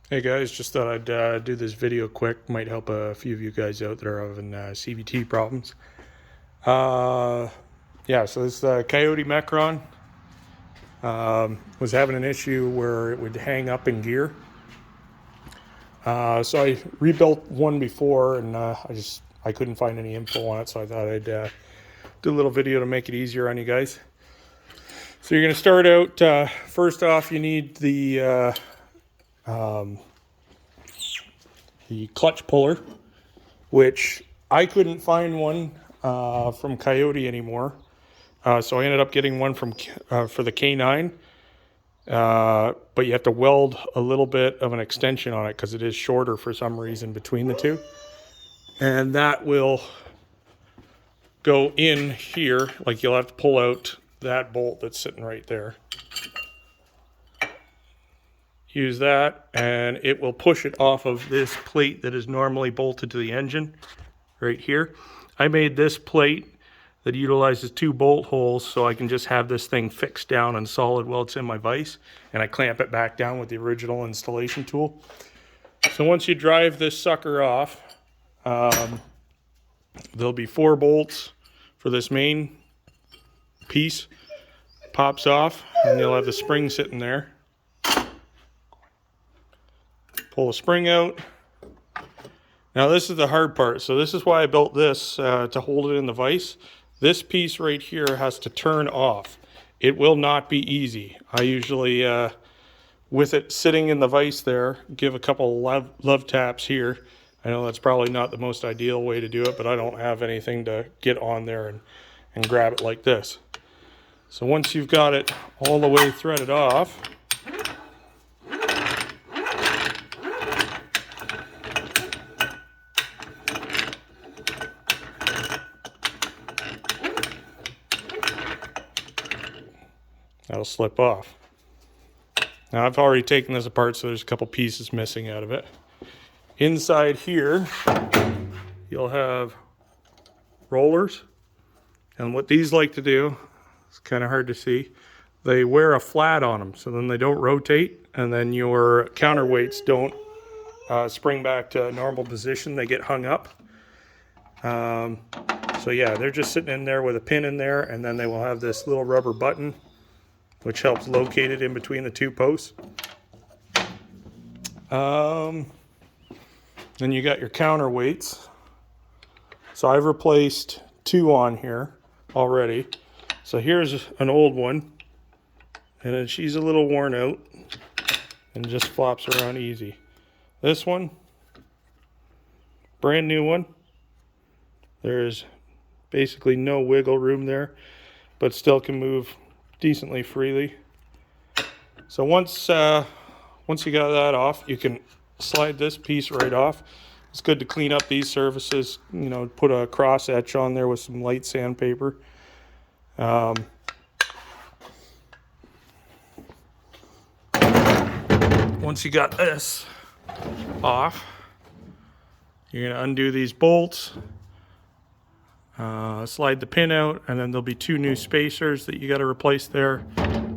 Hey guys, just thought I'd do this video quick. Might help a few of you guys out that are having CVT problems. Uh, yeah, so this Coyote Mechron was having an issue where it would hang up in gear. So I rebuilt one before, and I couldn't find any info on it, so I thought I'd do a little video to make it easier on you guys. So you're going to start out. First off, you need the clutch puller, which I couldn't find one from Coyote anymore. So I ended up getting one from for the K9. But you have to weld a little bit of an extension on it because it is shorter for some reason between the two. And that will go in here. Like, you'll have to pull out that bolt that's sitting right there. Use that, and it will push it off of this plate that is normally bolted to the engine right here. I made this plate that utilizes 2 bolt holes so I can just have this thing fixed down and solid while it's in my vise, and I clamp it back down with the original installation tool. So once you drive this sucker off, there'll be 4 bolts for this main piece. Pops off, and you'll have the spring sitting there. Pull the spring out. Now this is the hard part. So this is why I built this to hold it in the vise. This piece right here has to turn off. It will not be easy. I usually, with it sitting in the vise there, give a couple love taps here. I know that's probably not the most ideal way to do it, but I don't have anything to get on there and grab it like this. So once you've got it all the way threaded off, that'll slip off. Now I've already taken this apart, so there's a couple pieces missing out of it. Inside here, you'll have rollers. And what these like to do, it's kind of hard to see, they wear a flat on them, so then they don't rotate, and then your counterweights don't spring back to a normal position. They get hung up. So yeah, they're just sitting in there with a pin in there, and then they will have this little rubber button which helps locate it in between the 2 posts. Then you got your counterweights. So I've replaced 2 on here already. So here's an old one, and then she's a little worn out and just flops around easy. This one, brand new one. There's basically no wiggle room there, but still can move decently freely. So once you got that off, you can slide this piece right off. It's good to clean up these surfaces, you know, put a cross etch on there with some light sandpaper. Once you got this off, you're going to undo these bolts, slide the pin out, and then there'll be 2 new spacers that you got to replace there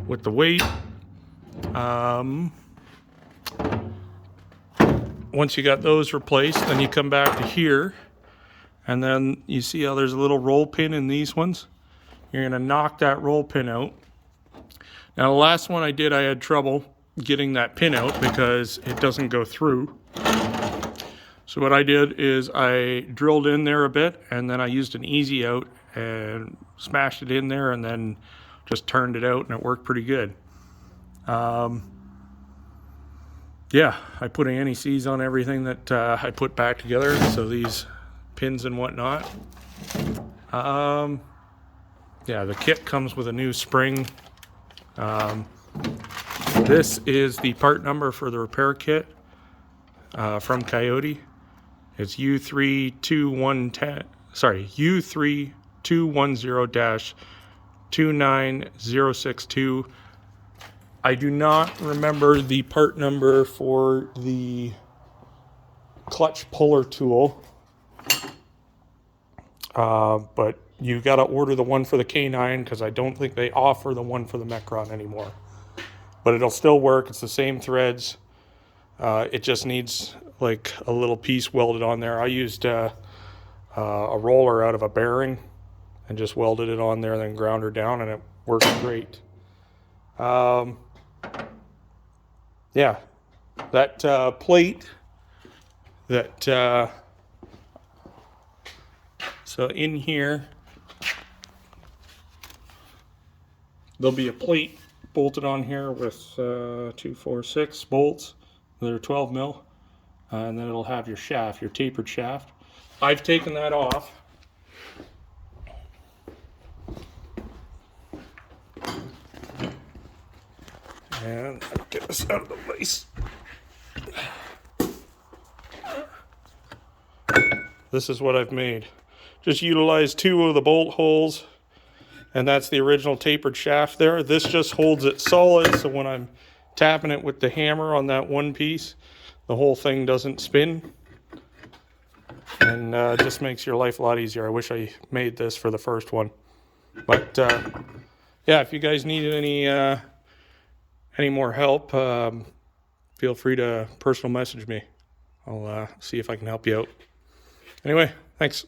with the weight. Once you got those replaced, then you come back to here, and then you see how there's a little roll pin in these ones. You're going to knock that roll pin out. Now the last one I did, I had trouble getting that pin out because it doesn't go through. So what I did is I drilled in there a bit, and then I used an easy out and smashed it in there, and then just turned it out, and it worked pretty good. Yeah, I put anti-seize on everything that I put back together, so these pins and whatnot. Yeah, the kit comes with a new spring. This is the part number for the repair kit from Coyote. It's U3210-29062. I do not remember the part number for the clutch puller tool, but you got to order the one for the K9 because I don't think they offer the one for the Mechron anymore. But it'll still work. It's the same threads. It just needs like a little piece welded on there. I used a roller out of a bearing and just welded it on there, then ground her down, and it works great. Yeah, that plate that so in here there'll be a plate bolted on here with 2, 4, 6 bolts. They're 12 mil, and then it'll have your shaft, your tapered shaft. I've taken that off. And I'll get this out of the vise. This is what I've made. Just utilize 2 of the bolt holes, and that's the original tapered shaft there. This just holds it solid, so when I'm tapping it with the hammer on that one piece, the whole thing doesn't spin. And just makes your life a lot easier. I wish I made this for the first one. But yeah, if you guys need any more help, feel free to personal message me. I'll see if I can help you out. Anyway, thanks.